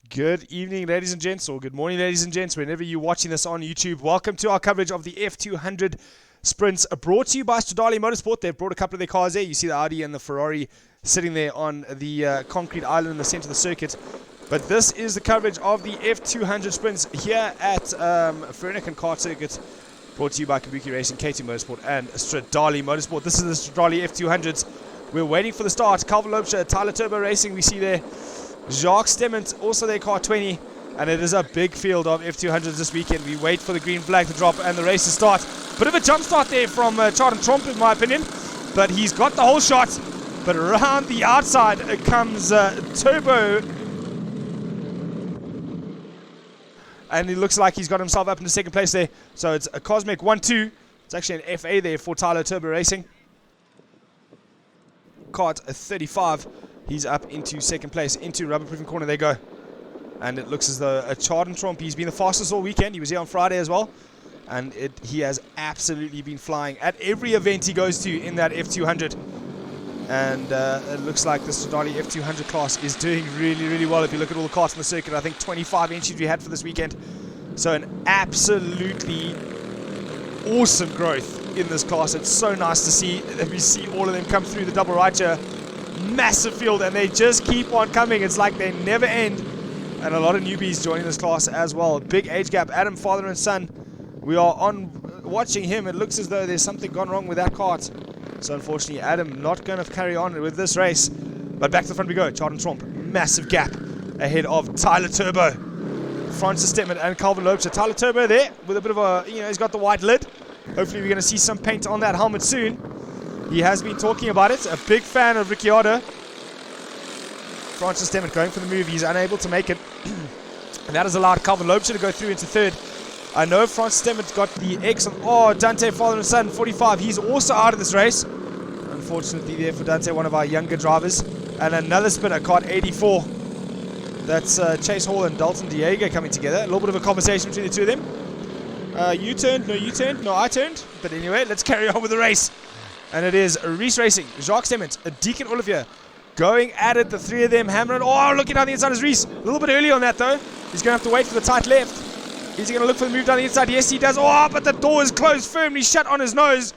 Good evening, ladies and gents, or good morning, ladies and gents, whenever you're watching this on YouTube. Welcome to our coverage of the F200 sprints, brought to you by Stradale Motorsport. They've brought a couple of their cars there. You see the Audi and the Ferrari sitting there on the concrete island in the center of the circuit. But this is the coverage of the F200 sprints here at Vereeniging Kart circuit, brought to you by Kabuki Racing, KT Motorsport, and Stradale Motorsport. This is the Stradale F200s. We're waiting for the start. Calvin Lopesha, Tyler Turbo Racing, we see there. Jacques Stemmant, also their car 20, and it is a big field of F200s this weekend. We wait for the green flag to drop and the race to start. Bit of a jump start there from Karting, in my opinion, but he's got the whole shot. But around the outside comes Turbo, and he looks like he's got himself up into second place there. So it's a Cosmic 1-2. It's actually an FA there for Tyler Turbo Racing. Kart 35. He's up into second place, into rubber-proofing corner. They go. And it looks as though a Karting, he's been the fastest all weekend. He was here on Friday as well. And he has absolutely been flying at every event he goes to in that F200. And it looks like the Stradale F200 class is doing really, really well. If you look at all the karts on the circuit, I think 25 entries we had for this weekend. So an absolutely awesome growth in this class. It's so nice to see that we see all of them come through the double right here. Massive field, and they just keep on coming. It's like they never end, and a lot of newbies joining this class as well. Big age gap. Adam, father and son, we are on watching him. It looks as though there's something gone wrong with that kart, so unfortunately Adam not going to carry on with this race. But back to the front we go. Karting, massive gap ahead of Tyler Turbo, Francis Stedman and Calvin Lopesha. Tyler Turbo there with a bit of a, he's got the white lid. Hopefully we're going to see some paint on that helmet soon. He has been talking about it. A big fan of Ricciardo. Francis Stemmett going for the move. He's unable to make it. And that has allowed Calvin Lopesha to go through into third. I know Francis Stemmett got the X on. Oh, Dante, father and son, 45. He's also out of this race. Unfortunately there for Dante, one of our younger drivers. And another spinner, kart 84. That's Chase Hall and Dalton Diego coming together. A little bit of a conversation between the two of them. You turned, no you turned, no I turned. But anyway, let's carry on with the race. And it is Reese Racing, Jacques Stemmant, Deacon Olivier going at it. The three of them hammering. Oh, looking down the inside is Reese. A little bit early on that though. He's going to have to wait for the tight left. Is he going to look for the move down the inside? Yes, he does. Oh, but the door is closed firmly shut on his nose.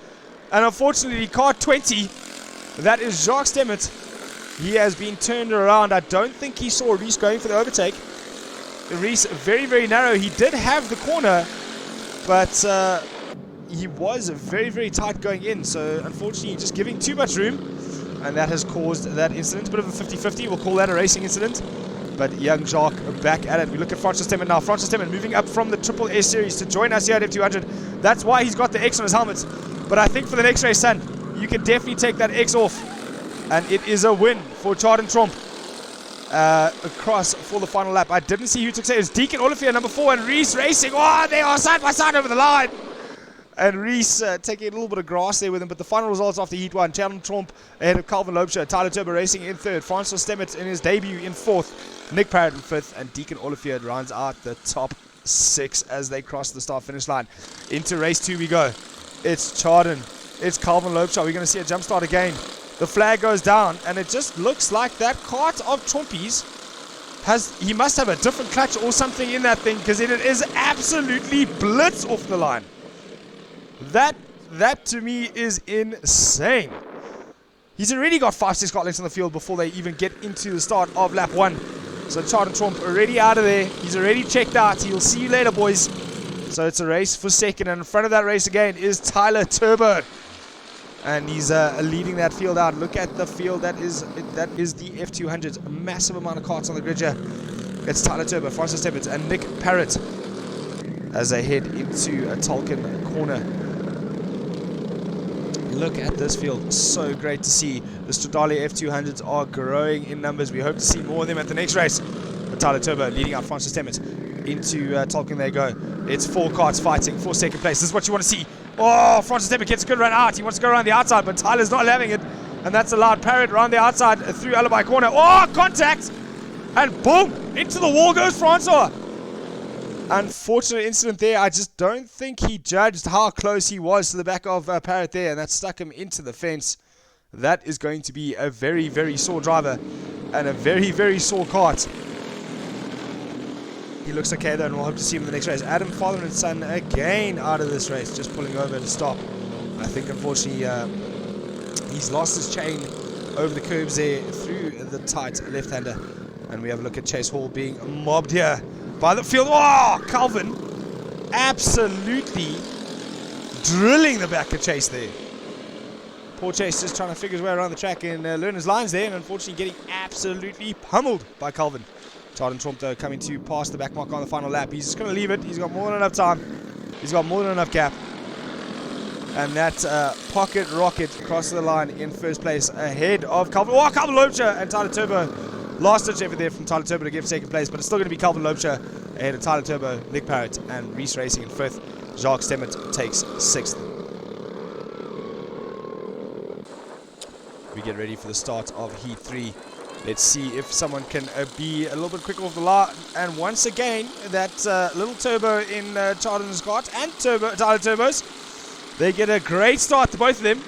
And unfortunately, car 20, that is Jacques Stemmant. He has been turned around. I don't think he saw Reese going for the overtake. Reese, very, very narrow. He did have the corner, but he was very, very tight going in, so unfortunately just giving too much room, and that has caused that incident. Bit of a 50-50, we'll call that a racing incident, but young Jacques back at it. We look at Francis Stemmant now. Francis Stemmant moving up from the Triple S Series to join us here at F200. That's why he's got the X on his helmet, but I think for the next race, son, you can definitely take that X off, and it is a win for Karting across for the final lap. I didn't see who took it. It's Deacon Olivier, number 4, and Reese Racing. Oh, they are side by side over the line. And Reese taking a little bit of grass there with him. But the final results after Heat 1. Karting ahead of Calvin Lopesha. Tyler Turbo Racing in 3rd. Francis Stemmett in his debut in 4th. Nick Parrott in 5th. And Deacon Olivier rounds out the top 6 as they cross the start-finish line. Into race 2 we go. It's Karting. It's Calvin Lopesha. We're going to see a jump start again. The flag goes down. And it just looks like that kart of Trompies he must have a different clutch or something in that thing. Because it is absolutely blitz off the line. That to me is insane. He's already got 5-6 car lengths on the field before they even get into the start of lap 1. So Karting already out of there. He's already checked out. He'll see you later, boys. So it's a race for second, and in front of that race again is Tyler Turbo, and he's leading that field out. Look at the field. That is the F200s. A massive amount of karts on the grid here. It's Tyler Turbo, Francis Stemmett, and Nick Parrott as they head into a Tolkien corner. Look at this field. So great to see. The Stradale F200s are growing in numbers. We hope to see more of them at the next race. But Tyler Turbo leading out Francis Stemmett into Tolkien. They go. It's 4 karts fighting for second place. This is what you want to see. Oh, Francis Stemmett gets a good run out. He wants to go around the outside, but Tyler's not having it. And that's allowed Parrott around the outside through Alibi corner. Oh, contact! And boom! Into the wall goes Francois. Unfortunate incident there. I just don't think he judged how close he was to the back of Parrott there, and that stuck him into the fence. That is going to be a very, very sore driver and a very, very sore kart. He looks okay though, and we'll hope to see him in the next race. Adam, father and son, again out of this race, just pulling over to stop. I think unfortunately he's lost his chain over the curbs there through the tight left-hander. And we have a look at Chase Hall being mobbed here by the field. Oh, Calvin absolutely drilling the back of Chase there. Poor Chase just trying to figure his way around the track and learn his lines there, and unfortunately getting absolutely pummeled by Calvin. Charden Trump though coming to pass the back mark on the final lap. He's just going to leave it. He's got more than enough time. He's got more than enough gap. And that pocket rocket across the line in first place ahead of Calvin. Oh, Calvin Loubser and Tyler Turbo. Last ditch effort there from Tyler Turbo to give second place, but it's still going to be Calvin Loubser ahead of Tyler Turbo, Nick Parrott, and Reese Racing in fifth. Jacques Stemmet takes sixth. We get ready for the start of Heat 3. Let's see if someone can be a little bit quicker off the line. And once again, that little turbo in Charden's kart and Tyler Turbo's, they get a great start to both of them.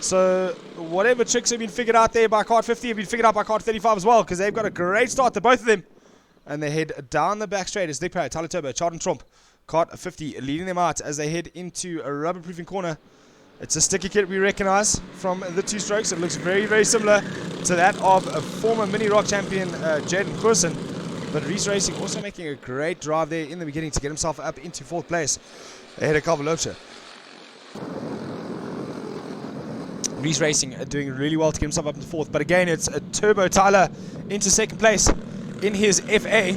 So whatever tricks have been figured out there by kart 50 have been figured out by kart 35 as well, because they've got a great start to both of them. And they head down the back straight as Nick Parrott, Tyler Turbo, Charden Trump, kart 50 leading them out as they head into a rubber proofing corner. It's a sticky kit we recognize from the two strokes. It looks very, very similar to that of a former mini rock champion, Jaden Coulson. But Reese Racing also making a great drive there in the beginning to get himself up into fourth place ahead of Calvin Loubser. Reese Racing doing really well to get himself up into fourth. But again, it's a Turbo Tyler into second place in his FA.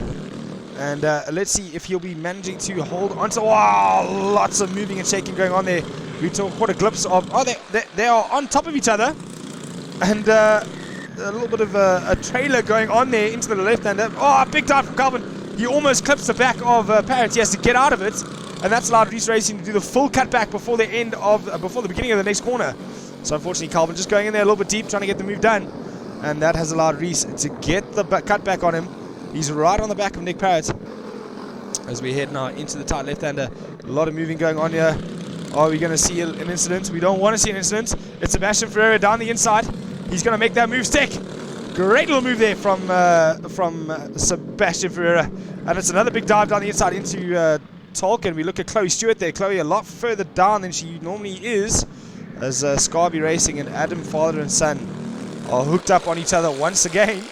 And let's see if he'll be managing to hold on to... Wow, lots of moving and shaking going on there. We caught a glimpse of... Oh, they are on top of each other. And a little bit of a trailer going on there into the left-hander. Oh, big dive from Calvin. He almost clips the back of Parrott. He has to get out of it. And that's allowed Reese Racing to do the full cutback before the beginning of the next corner. So unfortunately, Calvin just going in there a little bit deep, trying to get the move done. And that has allowed Reese to get the cutback on him. He's right on the back of Nick Parrott as we head now into the tight left-hander. A lot of moving going on here. Are we going to see an incident? We don't want to see an incident. It's Sebastian Ferreira down the inside. He's going to make that move stick. Great little move there from Sebastian Ferreira. And it's another big dive down the inside into Tolkien. We look at Chloe Stewart there. Chloe a lot further down than she normally is, as Scarby Racing and Adam, father and son, are hooked up on each other once again.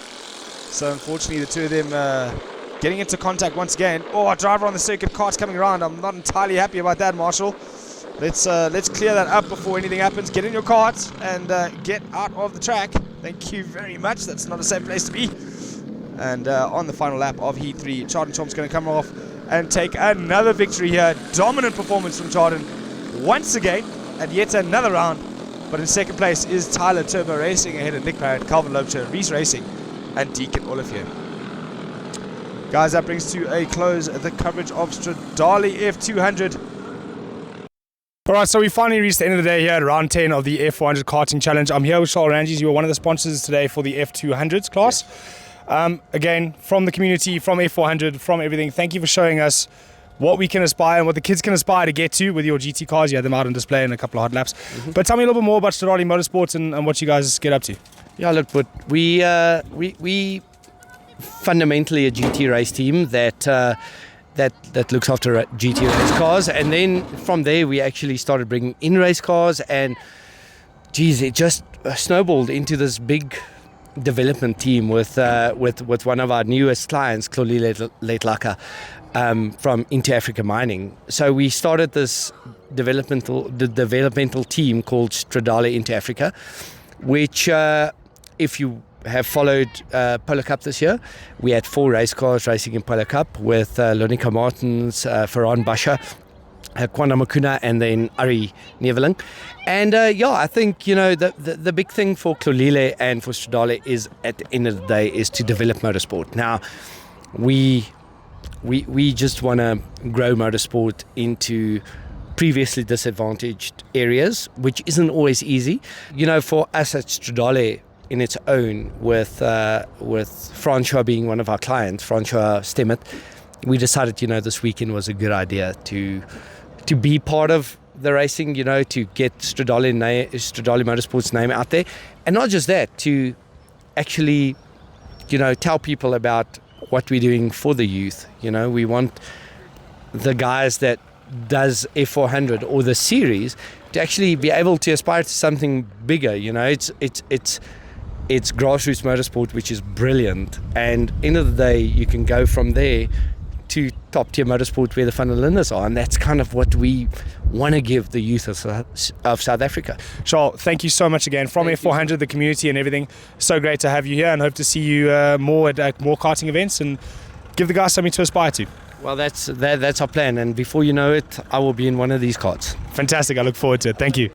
So unfortunately, the two of them getting into contact once again. Oh, a driver on the circuit, kart's coming around. I'm not entirely happy about that, Marshall. Let's clear that up before anything happens. Get in your kart and get out of the track. Thank you very much. That's not a safe place to be. And on the final lap of Heat 3, Charden Chomp's going to come off and take another victory here. Dominant performance from Charden once again, and yet another round. But in second place is Tyler Turbo Racing ahead of Nick Parrott, Calvin Loubser, Reese Racing, and Deacon Olivier. Guys, that brings to a close the coverage of Stradale F200. Alright, so we finally reached the end of the day here at round 10 of the F400 Karting Challenge. I'm here with Charles Ranges. You are one of the sponsors today for the F200 class. Yes. Again, from the community, from F400, from everything, thank you for showing us what we can aspire and what the kids can aspire to get to with your GT cars. You had them out on display in a couple of hot laps. Mm-hmm. But tell me a little bit more about Stradale Motorsport and what you guys get up to. Yeah, look, but we fundamentally a GT race team that looks after GT race cars, and then from there we actually started bringing in race cars, and geez, it just snowballed into this big development team with one of our newest clients, Clolile Leitlaka, from Into Africa Mining. So we started this developmental team called Stradale Into Africa, which if you have followed Polo Cup this year, we had 4 race cars racing in Polo Cup with Lonika Martins, Ferran Basha, Kwanda Makuna, and then Ari Neveling. And I think the big thing for Clolile and for Stradale is, at the end of the day, is to develop motorsport. Now we just want to grow motorsport into previously disadvantaged areas, which isn't always easy. For us at Stradale in its own, with Francois being one of our clients, Francois Stemmet, we decided this weekend was a good idea to be part of the racing, to get Stradale Motorsport's name out there, and not just that, to actually tell people about what we're doing for the youth. You know, we want the guys that does F400 or the series to actually be able to aspire to something bigger. You know, it's grassroots motorsport, which is brilliant, and end of the day you can go from there to top tier motorsport where the fun and learners are, and that's kind of what we want to give the youth of South Africa. Charles, thank you so much again from F400, the community and everything. So great to have you here, and hope to see you more at more karting events and give the guys something to aspire to. Well, that's our plan, and before you know it, I will be in one of these karts. Fantastic, I look forward to it. Thank you.